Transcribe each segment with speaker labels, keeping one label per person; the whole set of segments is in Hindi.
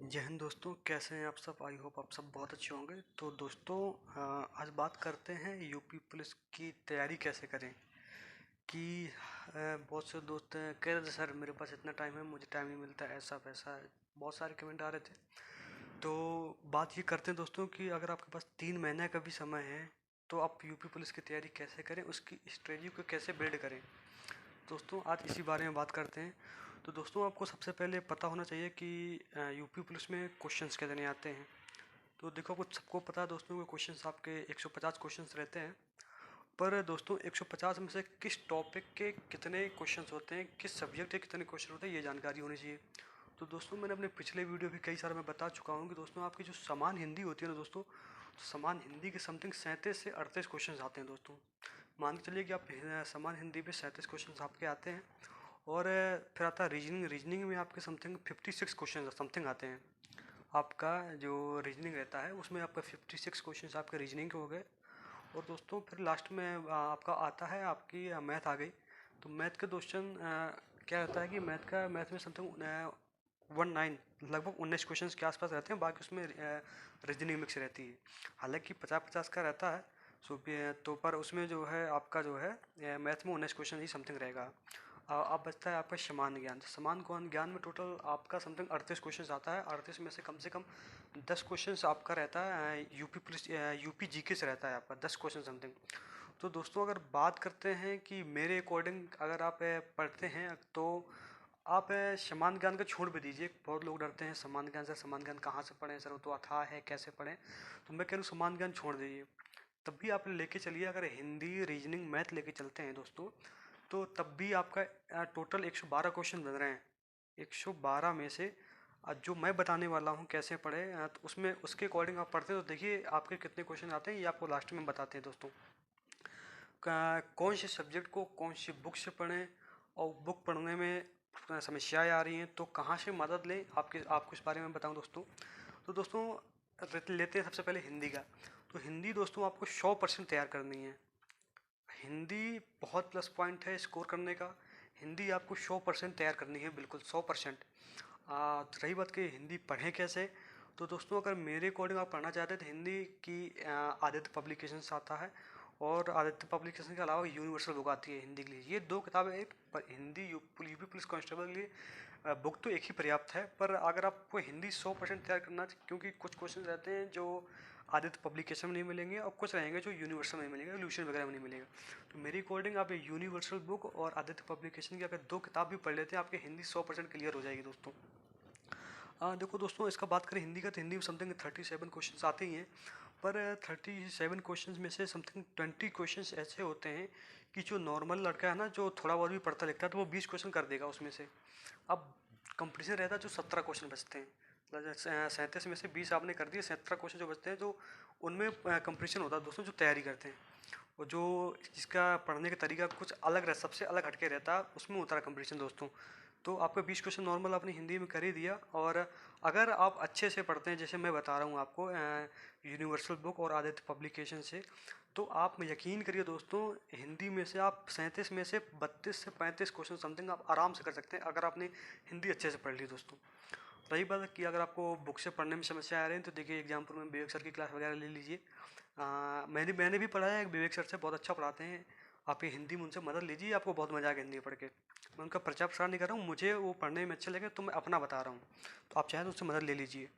Speaker 1: जय हिंद दोस्तों, कैसे हैं आप सब। आई होप आप सब बहुत अच्छे होंगे। तो दोस्तों, आज बात करते हैं यूपी पुलिस की तैयारी कैसे करें। कि बहुत से दोस्त कह रहे थे सर मेरे पास इतना टाइम है, मुझे टाइम नहीं मिलता, ऐसा वैसा है। बहुत सारे कमेंट आ रहे थे। तो बात ये करते हैं दोस्तों कि अगर आपके पास 3 महीने का भी समय है तो आप यूपी पुलिस की तैयारी कैसे करें, उसकी स्ट्रेटजी को कैसे बिल्ड करें। दोस्तों आज इसी बारे में बात करते हैं। तो दोस्तों आपको सबसे पहले पता होना चाहिए कि यूपी पुलिस में क्वेश्चंस कितने आते हैं। तो देखो, कुछ सबको पता है दोस्तों कि क्वेश्चंस आपके 150 क्वेश्चंस रहते हैं। पर दोस्तों 150 में से किस टॉपिक के कितने क्वेश्चंस होते हैं, किस सब्जेक्ट के कितने क्वेश्चन होते हैं, ये जानकारी होनी चाहिए। तो दोस्तों मैंने अपने पिछले वीडियो भी कई सारे में बता चुका हूँ कि दोस्तों आपकी जो समान हिंदी होती है ना दोस्तों, तो समान हिंदी के समथिंग 37 से 38 क्वेश्चन आते हैं दोस्तों। मान के चलिए कि आप समान हिंदी पे 37 क्वेश्चन आपके आते हैं। और फिर आता है रीजनिंग। रीजनिंग में आपके समथिंग 56 क्वेश्चन समथिंग आते हैं। आपका जो रीजनिंग रहता है उसमें आपका 56 क्वेश्चन आपके रीजनिंग के हो गए। और दोस्तों फिर लास्ट में आपका आता है आपकी मैथ आ गई। तो मैथ के क्वेश्चन क्या होता है कि मैथ में समथिंग 19 लगभग 19 क्वेश्चन के आसपास रहते हैं। बाकी उसमें रीजनिंग मिक्स रहती है। हालांकि 50-50 का रहता है। तो पर उसमें जो है आपका जो है मैथ में 19 क्वेश्चन ही समथिंग रहेगा। अब बचता है आपका समान ज्ञान। तो समान ज्ञान में टोटल आपका समथिंग 38 क्वेश्चन आता है। 38 में से कम 10 क्वेश्चन आपका रहता है यूपी पुलिस यूपी जीके से रहता है आपका 10 क्वेश्चन समथिंग। तो दोस्तों अगर बात करते हैं कि मेरे अकॉर्डिंग अगर आप पढ़ते हैं तो आप समान ज्ञान का छोड़ भी दीजिए। बहुत लोग डरते हैं समान ज्ञान से, समान ज्ञान कहाँ से पढ़ें सर, वो तो अथाह है, कैसे पढ़ें। तो मैं कह रहा हूँ समान ज्ञान छोड़ दीजिए। तब भी आप लेके चलिए, अगर हिंदी रीजनिंग मैथ लेके चलते हैं दोस्तों, तो तब भी आपका टोटल 112 क्वेश्चन बन रहे हैं। 112 में से जो मैं बताने वाला हूँ कैसे पढ़े, तो उसमें उसके अकॉर्डिंग आप पढ़ते हैं तो देखिए आपके कितने क्वेश्चन आते हैं, ये आपको लास्ट में बताते हैं दोस्तों। कौन से सब्जेक्ट को कौन सी बुक से पढ़ें, और बुक पढ़ने में समस्याएं आ रही हैं तो कहाँ से मदद लें, आपको इस बारे में बताऊं दोस्तों। तो दोस्तों लेते हैं सबसे पहले हिंदी का। तो हिंदी दोस्तों आपको 100% तैयार करनी है। हिंदी बहुत प्लस पॉइंट है स्कोर करने का। हिंदी आपको 100% तैयार करनी है, बिल्कुल 100%। रही बात कि हिंदी पढ़ें कैसे, तो दोस्तों अगर मेरे अकॉर्डिंग आप पढ़ना चाहते हैं तो हिंदी की आदित्य पब्लिकेशंस आता है। और आदित्य पब्लिकेशन के अलावा यूनिवर्सल बुक आती है हिंदी के लिए। ये दो किताबें एक हिंदी यूपी पुलिस कांस्टेबल के लिए बुक तो एक ही पर्याप्त है। पर अगर आपको हिंदी 100% तैयार करना, क्योंकि कुछ क्वेश्चन रहते हैं जो आदित्य पब्लिकेशन में नहीं मिलेंगे और कुछ रहेंगे जो यूनिवर्सल में मिलेंगे, सोल्यूशन वगैरह में नहीं मिलेगा। तो मेरी अकॉर्डिंग आप यूनिवर्सल बुक और आदित्य पब्लिकेशन की अगर 2 किताब भी पढ़ लेते हैं, आपकी हिंदी 100% क्लियर हो जाएगी दोस्तों। देखो दोस्तों, इसका बात करें हिंदी का, तो हिंदी में समथिंग 37 क्वेश्चन आते ही हैं। पर 37 क्वेश्चन में से समथिंग 20 क्वेश्चन ऐसे होते हैं कि जो नॉर्मल लड़का है ना, जो थोड़ा बहुत भी पढ़ता लिखता है, तो वो 20 क्वेश्चन कर देगा उसमें से। अब कंपटीशन रहता है जो 17 क्वेश्चन बचते हैं। 37 में से 20 आपने कर दिए, 17 क्वेश्चन जो बचते हैं, जो उनमें कंपटीशन होता है दोस्तों, जो तैयारी करते हैं। और जो जिसका पढ़ने का तरीका कुछ अलग रह सबसे अलग हटके रहता है, उसमें होता है कंपटीशन दोस्तों। तो आपका 20 क्वेश्चन नॉर्मल आपने हिंदी में कर ही दिया। और अगर आप अच्छे से पढ़ते हैं, जैसे मैं बता रहा हूँ आपको यूनिवर्सल बुक और आदित्य पब्लिकेशन से, तो आप यकीन करिए दोस्तों, हिंदी में से आप 37 में से 32 से 35 क्वेश्चन समथिंग आप आराम से कर सकते हैं, अगर आपने हिंदी अच्छे से पढ़ ली दोस्तों। रही बात कि अगर आपको बुक से पढ़ने में समस्या आ रही है, तो देखिए एग्जाम्पल में विवेक सर की क्लास वगैरह ले लीजिए। मैंने भी पढ़ा है विवेक सर से, बहुत अच्छा पढ़ाते हैं। आप ये हिंदी में उनसे मदद लीजिए, आपको बहुत मजा आएगा हिंदी पढ़ के। मैं उनका प्रचार प्रसार नहीं कर रहा हूँ, मुझे वो पढ़ने में अच्छे लगे तो मैं अपना बता रहा हूँ। तो आप चाहें तो उससे मदद ले लीजिए।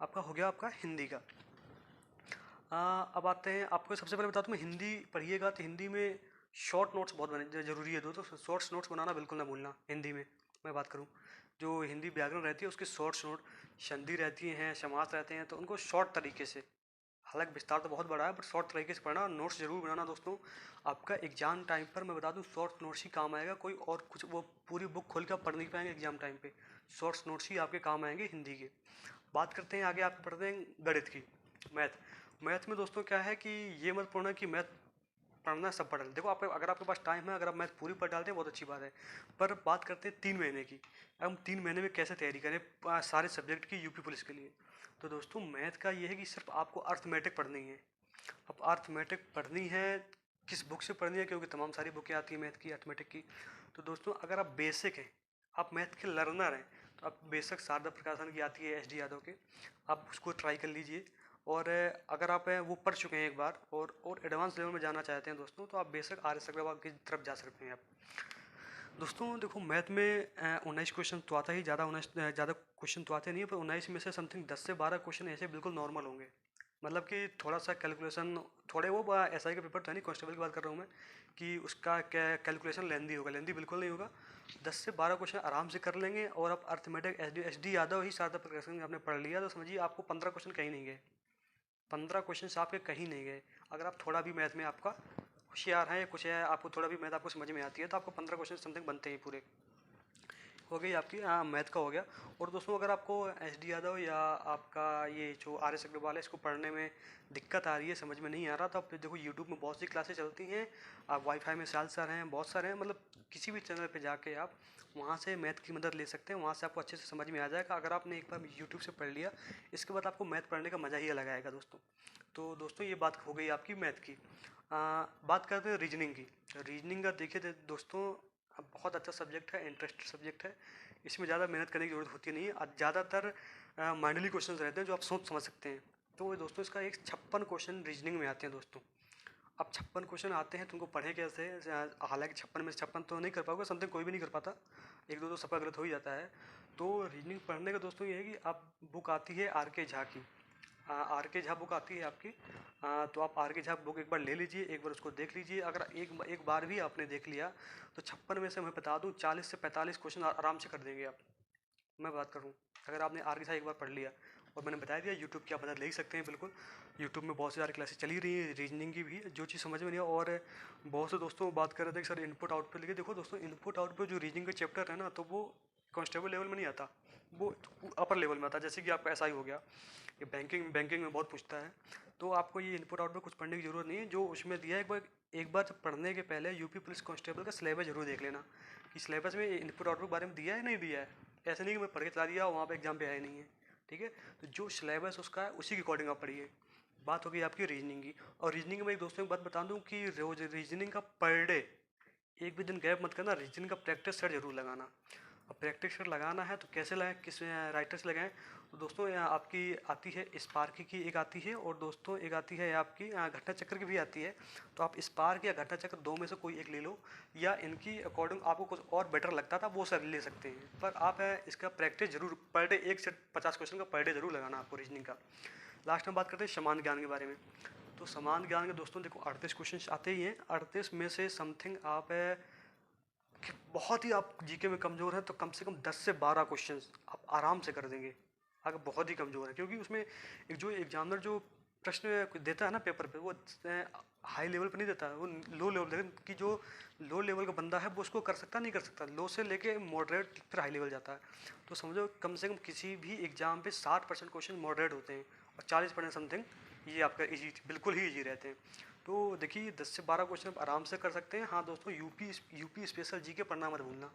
Speaker 1: आपका हो गया आपका हिंदी का। अब आते हैं, आपको सबसे पहले बता दूँ, मैं हिंदी पढ़िएगा तो हिंदी में शॉर्ट नोट्स बहुत बने जरूरी है दोस्तों। शॉर्ट्स नोट्स बनाना बिल्कुल ना भूलना। हिंदी में मैं बात करूँ, जो हिंदी व्याकरण रहती है उसके शॉर्ट्स नोट, संधि रहती हैं, समास रहते हैं, तो उनको शॉर्ट तरीके से, हालांकि विस्तार तो बहुत बड़ा है, बट शॉर्ट तरीके से पढ़ना, नोट्स जरूर बनाना दोस्तों। आपका एग्जाम टाइम पर मैं बता दूं शॉर्ट नोट्स ही काम आएगा, कोई और कुछ वो पूरी बुक खोल कर पढ़ नहीं पाएंगे एग्जाम टाइम पे। शॉर्ट्स नोट्स ही आपके काम आएंगे हिंदी के। बात करते हैं आगे, आप पढ़ते हैं गणित की, मैथ। मैथ में दोस्तों क्या है कि ये मत पढ़ना कि मैथ पढ़ना सब पढ़ लें। देखो आप, अगर आपके पास टाइम है, अगर आप मैथ पूरी पढ़ डालते हैं बहुत अच्छी बात है। पर बात करते हैं 3 महीने की। अब हम 3 महीने में कैसे तैयारी करें सारे सब्जेक्ट की यूपी पुलिस के लिए। तो दोस्तों मैथ का ये है कि सिर्फ आपको अर्थमेटिक पढ़नी है। अब अर्थमेटिक पढ़नी है, किस बुक से पढ़नी है, क्योंकि तमाम सारी बुकें आती हैं मैथ की, अर्थमेटिक की। तो दोस्तों अगर आप बेसिक हैं, आप मैथ के लर्नर हैं, तो अब बेशक शारदा प्रकाशन की आती है SD यादव के, आप उसको ट्राई कर लीजिए। और अगर आप वो पढ़ चुके हैं एक बार और एडवांस लेवल में जाना चाहते हैं दोस्तों, तो आप बेशक RS अग्रवाल की तरफ जा सकते हैं आप। दोस्तों देखो, मैथ में 19 क्वेश्चन तो आता ही, ज़्यादा क्वेश्चन तो आते नहीं है, पर 19 में से समथिंग 10 से 12 क्वेश्चन ऐसे बिल्कुल नॉर्मल होंगे। मतलब कि थोड़ा सा कैलकुलेशन, थोड़े वो SI का पेपर तो है नहीं, कांस्टेबल की बात कर रहा हूँ मैं, कि उसका कैलकुलेशन लेंदी होगा, लेंदी बिल्कुल नहीं होगा। 10 से 12 क्वेश्चन आराम से कर लेंगे। और आप अर्थमेटिक SD यादव ही शारदा प्रकाशन आपने पढ़ लिया तो समझिए आपको 15 क्वेश्चन कहीं नहीं गए, 15 क्वेश्चन आपके कहीं नहीं गए। अगर आप थोड़ा भी मैथ में आपका होशियार है या कुछ है, आपको थोड़ा भी मैथ आपको समझ में आती है, तो आपको 15 क्वेश्चन समथिंग बनते हैं पूरे। हो गई आपकी मैथ का हो गया। और दोस्तों अगर आपको SD यादव या आपका ये जो RS अग्रवाल है इसको पढ़ने में दिक्कत आ रही है, समझ में नहीं आ रहा, तो आप देखो यूट्यूब में बहुत सी क्लासेस चलती हैं। आप वाईफाई में सर हैं, बहुत सारे हैं, मतलब किसी भी चैनल पे जाके आप वहाँ से मैथ की मदद ले सकते हैं। वहाँ से आपको अच्छे से समझ में आ जाएगा। अगर आपने एक बार यूट्यूब से पढ़ लिया, इसके बाद आपको मैथ पढ़ने का मज़ा ही अलग आएगा दोस्तों। तो दोस्तों ये बात हो गई आपकी मैथ की। बात करते हैं रीजनिंग की। रीजनिंग का देखिए दोस्तों, बहुत अच्छा सब्जेक्ट है, इंटरेस्टेड सब्जेक्ट है। इसमें ज़्यादा मेहनत करने की ज़रूरत होती नहीं है। ज़्यादातर माइंडली क्वेश्चंस रहते हैं जो आप सोच समझ सकते हैं। तो दोस्तों इसका एक 56 क्वेश्चन रीजनिंग में आते हैं दोस्तों। अब 56 क्वेश्चन आते हैं, तुमको पढ़े कैसे? हालांकि 56 में से 56 तो नहीं कर पाओगे, समथिंग कोई भी नहीं कर पाता, एक दो तो सबका गलत हो ही जाता है। तो रीजनिंग पढ़ने का दोस्तों ये है कि आप बुक आती है RK झा की, RK झा बुक आती है आपकी। तो आप RK झा बुक एक बार ले लीजिए, एक बार उसको देख लीजिए। अगर एक बार भी आपने देख लिया तो 56 में से मैं बता दूं 40 से 45 क्वेश्चन आराम से कर देंगे आप। मैं बात करूं, अगर आपने RK झा एक बार पढ़ लिया, और मैंने बताया दिया यूट्यूब की आप मदद ले ही सकते हैं बिल्कुल। यूट्यूब में बहुत सारी क्लासेस चली रही हैं रीजनिंग की भी, जो चीज़ समझ में नहीं आ। और बहुत से दोस्तों बात कर रहे थे कि सर इनपुट आउटपुट लिखे। देखो दोस्तों, इनपुट आउटपुट जो रीजनिंग का चैप्टर है ना, तो वो कांस्टेबल लेवल में नहीं आता, वो अपर लेवल में आता है। जैसे कि आपका SI हो गया, ये बैंकिंग में बहुत पूछता है। तो आपको ये इनपुट आउटपुट कुछ पढ़ने की ज़रूरत नहीं है, जो उसमें दिया है एक बार पढ़ने के पहले यूपी पुलिस कांस्टेबल का सिलेबस जरूर देख लेना कि सिलेबस में इनपुट आउटपुट के बारे में दिया है नहीं दिया है। ऐसे नहीं कि मैं पढ़ के चला दिया वहाँ पे एग्जाम पे आया नहीं है, ठीक है। तो जो सिलेबस उसका है उसी के अकॉर्डिंग आप पढ़िए। बात हो गई आपकी रीजनिंग की। और रीजनिंग में एक दोस्तों की बात बता दूं कि रोज रीजनिंग का पर डे एक भी दिन गैप मत करना, रीजनिंग का प्रैक्टिस सेट जरूर लगाना। अब प्रैक्टिस सेट लगाना है तो कैसे लगाएं, किस राइटर से लगाएं? तो दोस्तों यहाँ आपकी आती है स्पार्की की, एक आती है, और दोस्तों एक आती है आपकी घटना चक्र की भी आती है। तो आप स्पार्क या घटना चक्र दो में से कोई एक ले लो, या इनकी अकॉर्डिंग आपको कुछ और बेटर लगता था वो सब ले सकते हैं। पर आप इसका प्रैक्टिस जरूर पर डे 1 से 50 क्वेश्चन का पर डे जरूर लगाना आपको रीजनिंग का। लास्ट में बात करते हैं समान ज्ञान के बारे में। तो समान ज्ञान के दोस्तों देखो 38 क्वेश्चन आते ही हैं। 38 में से समथिंग आप कि बहुत ही आप जीके में कमज़ोर हैं तो कम से कम 10 से 12 क्वेश्चंस आप आराम से कर देंगे। अगर बहुत ही कमज़ोर है, क्योंकि उसमें एक जो एग्जामिनर जो प्रश्न देता है ना पेपर पे, वो हाई लेवल पे नहीं देता है, वो लो लेवल, लेकिन कि जो लो लेवल का बंदा है वो उसको कर सकता नहीं कर सकता, लो से लेके मॉडरेट फिर हाई लेवल जाता है। तो समझो कम से कम किसी भी एग्जाम पे 60% क्वेश्चन मॉडरेट होते हैं और 40% समथिंग ये आपका ईजी, बिल्कुल ही ईजी रहते हैं। तो देखिए 10 से 12 क्वेश्चन आप आराम से कर सकते हैं। हाँ दोस्तों, यूपी स्पेशल जीके पढ़ना मत भूलना।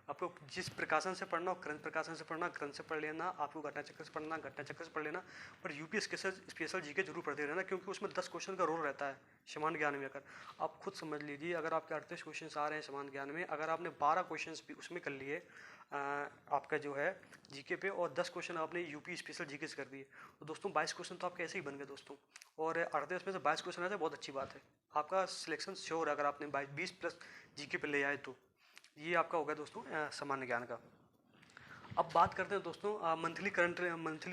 Speaker 1: आपको जिस प्रकाशन से पढ़ना हो, क्रंच प्रकाशन से पढ़ना, क्रंच से पढ़ लेना। आपको घटना चक्र से पढ़ना, घटना चक्र से पढ़ लेना। पर यूपी स्पेशल जीके जरूर पढ़ते रहना, क्योंकि उसमें 10 क्वेश्चन का रोल रहता है समान ज्ञान में। अगर आप खुद समझ लीजिए, अगर आपके 38 क्वेश्चन आ रहे हैं समान ज्ञान में, अगर आपने 12 क्वेश्चन भी उसमें कर लिए आपका जो है जीके पे, और 10 क्वेश्चन आपने यूपी स्पेशल जीके से कर दिए, तो दोस्तों 22 क्वेश्चन तो आपके ऐसे ही बन गए दोस्तों। और 38 में से 22 क्वेश्चन आए थे, बहुत अच्छी बात है। आपका सिलेक्शन श्योर है अगर आपने 20 प्लस जीके पे ले आए तो। ये आपका हो गया दोस्तों सामान्य ज्ञान का। अब बात करते हैं दोस्तों मंथली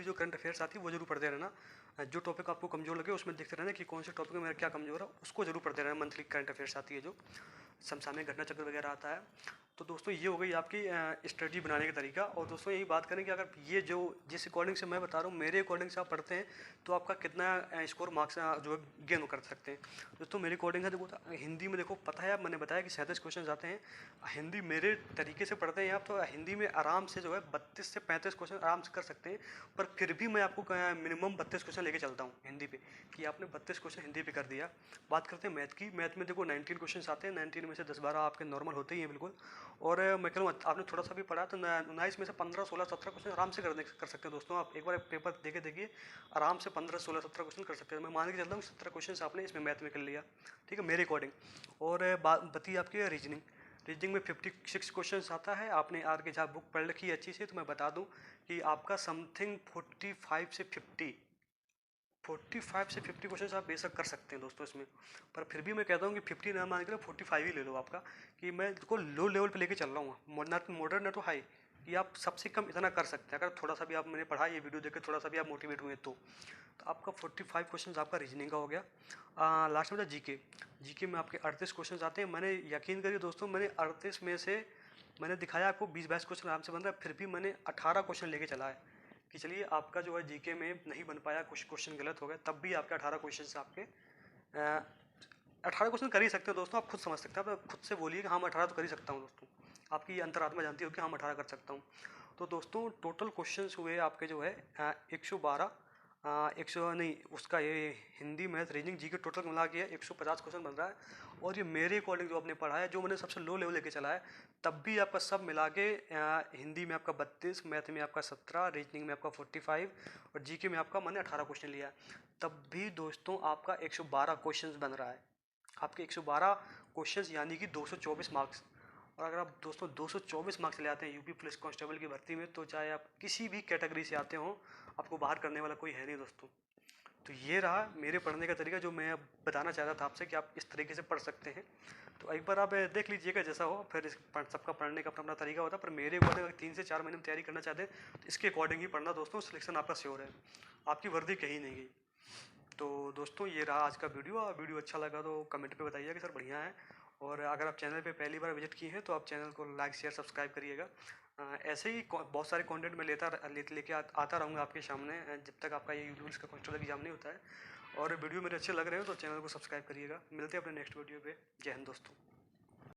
Speaker 1: जो करंट अफेयर्स आती है वो जरूर पढ़ते रहना। जो टॉपिक आपको कमजोर लगे उसमें देखते रहना कि कौन से टॉपिक में मेरा क्या कमजोर है, उसको जरूर पढ़ते रहना। मंथली करंट अफेयर्स आती है जो समसामयिक घटना चक्र वगैरह आता है। तो दोस्तों ये हो गई आपकी स्ट्रेटजी बनाने का तरीका। और दोस्तों यही बात करें कि अगर ये जो जिस अकॉर्डिंग से मैं बता रहा हूँ मेरे अकॉर्डिंग से आप पढ़ते हैं तो आपका कितना स्कोर मार्क्स जो है गेन कर सकते हैं। दोस्तों मेरे अकॉर्डिंग है, देखो हिंदी में देखो पता है, मैंने बताया कि 37 क्वेश्चन आते हैं। हिंदी मेरे तरीके से पढ़ते हैं आप तो हिंदी में आराम से जो है 32 से 35 क्वेश्चन आराम से कर सकते हैं। पर फिर भी मैं आपको मिनिमम 32 क्वेश्चन लेके चलता हूँ हिंदी पे, कि आपने 32 क्वेश्चन हिंदी पे कर दिया। बात करते हैं मैथ की। मैथ में देखो 19 क्वेश्चन आते हैं, 19 में से 10-12 आपके नॉर्मल होते ही हैं बिल्कुल। और मैं कहूँ आपने थोड़ा सा भी पढ़ा तो 19 में से 15, 16, 17 क्वेश्चन आराम से कर सकते हैं दोस्तों। आप एक बार पेपर देके देखिए, आराम से 15, 16, 17 क्वेश्चन कर सकते हैं। मैं मान के चलता हूँ 17 क्वेश्चन आपने इसमें मैथ में कर लिया, ठीक है मेरे अकॉर्डिंग। और बात बती आपकी रीजनिंग। रीजनिंग में 56 क्वेश्चन आता है। आपने आर के जहाँ बुक पढ़ रखी है अच्छी से, तो मैं बता दूं कि आपका समथिंग 45 से 50 क्वेश्चन आप बेशक कर सकते हैं दोस्तों इसमें। पर फिर भी मैं कहता हूँ कि 50 ना मान के 45 ही ले लो आपका, कि मैं इसको लो लेवल पे लेके चल रहा हूँ, ना मॉडर्न ना तो हाई, कि आप सबसे कम इतना कर सकते हैं। अगर थोड़ा सा भी आप मैंने पढ़ा, ये वीडियो देख के थोड़ा सा भी आप मोटिवेट हुए तो आपका 45 क्वेश्चन आपका रीजनिंग का हो गया। लास्ट में था जीके। जीके में आपके 38 क्वेश्चन आते हैं। मैंने यकीन करिए दोस्तों, मैंने 38 में से मैंने दिखाया आपको 20-22 क्वेश्चन आराम से बन रहा है, फिर भी मैंने 18 क्वेश्चन लेके चला है कि चलिए आपका जो है जीके में नहीं बन पाया, कुछ क्वेश्चन गलत हो गए, तब भी आपके 18 क्वेश्चन आपके 18 क्वेश्चन कर ही सकते हो दोस्तों। आप खुद समझ सकते हैं, आप खुद से बोलिए कि हाँ मैं 18 तो कर ही सकता हूँ दोस्तों। आपकी अंतरात्मा जानती हो कि हाँ मैं 18 कर सकता हूँ। तो दोस्तों टोटल क्वेश्चन हुए आपके जो है 112, 100 नहीं, उसका ये हिंदी मैथ रीजनिंग जी के टोटल मिला के 150 क्वेश्चन बन रहा है। और ये मेरे अकॉर्डिंग जो आपने पढ़ा है, जो मैंने सबसे लो लेवल लेके चला है, तब भी आपका सब मिला के हिंदी में आपका 32, मैथ में आपका 17, रीजनिंग में आपका 45 और जीके में आपका मैंने 18 क्वेश्चन लिया है। तब भी दोस्तों आपका 112 क्वेश्चन बन रहा है। आपके 112 क्वेश्चंस यानी कि 224 मार्क्स। और अगर आप दोस्तों 224 मार्क्स ले आते हैं यूपी पुलिस कांस्टेबल की भर्ती में, तो चाहे आप किसी भी कैटेगरी से आते हो, आपको बाहर करने वाला कोई है नहीं दोस्तों। तो ये रहा मेरे पढ़ने का तरीका, जो मैं अब बताना चाह रहा था आपसे कि आप इस तरीके से पढ़ सकते हैं। तो एक बार आप देख लीजिएगा जैसा हो, फिर सबका पढ़ने का अपना अपना तरीका होता है। पर मेरे अकॉर्डिंग अगर 3 से 4 महीने में तैयारी करना चाहते हैं तो इसके अकॉर्डिंग ही पढ़ना दोस्तों, सिलेक्शन आपका श्योर है, आपकी वर्दी कहीं नहीं गई। तो दोस्तों ये रहा आज का वीडियो। वीडियो अच्छा लगा तो कमेंट पे बताइए कि सर बढ़िया है। और अगर आप चैनल पे पहली बार विजिट किए हैं तो आप चैनल को लाइक शेयर सब्सक्राइब करिएगा। ऐसे ही बहुत सारे कंटेंट मैं लेके आता रहूँगा आपके सामने, जब तक आपका ये यूपी का कांस्टेबल एग्जाम नहीं होता है। और वीडियो मेरे अच्छे लग रहे हो तो चैनल को सब्सक्राइब करिएगा। मिलते हैं अपने नेक्स्ट वीडियो पे। जय हिंद दोस्तों।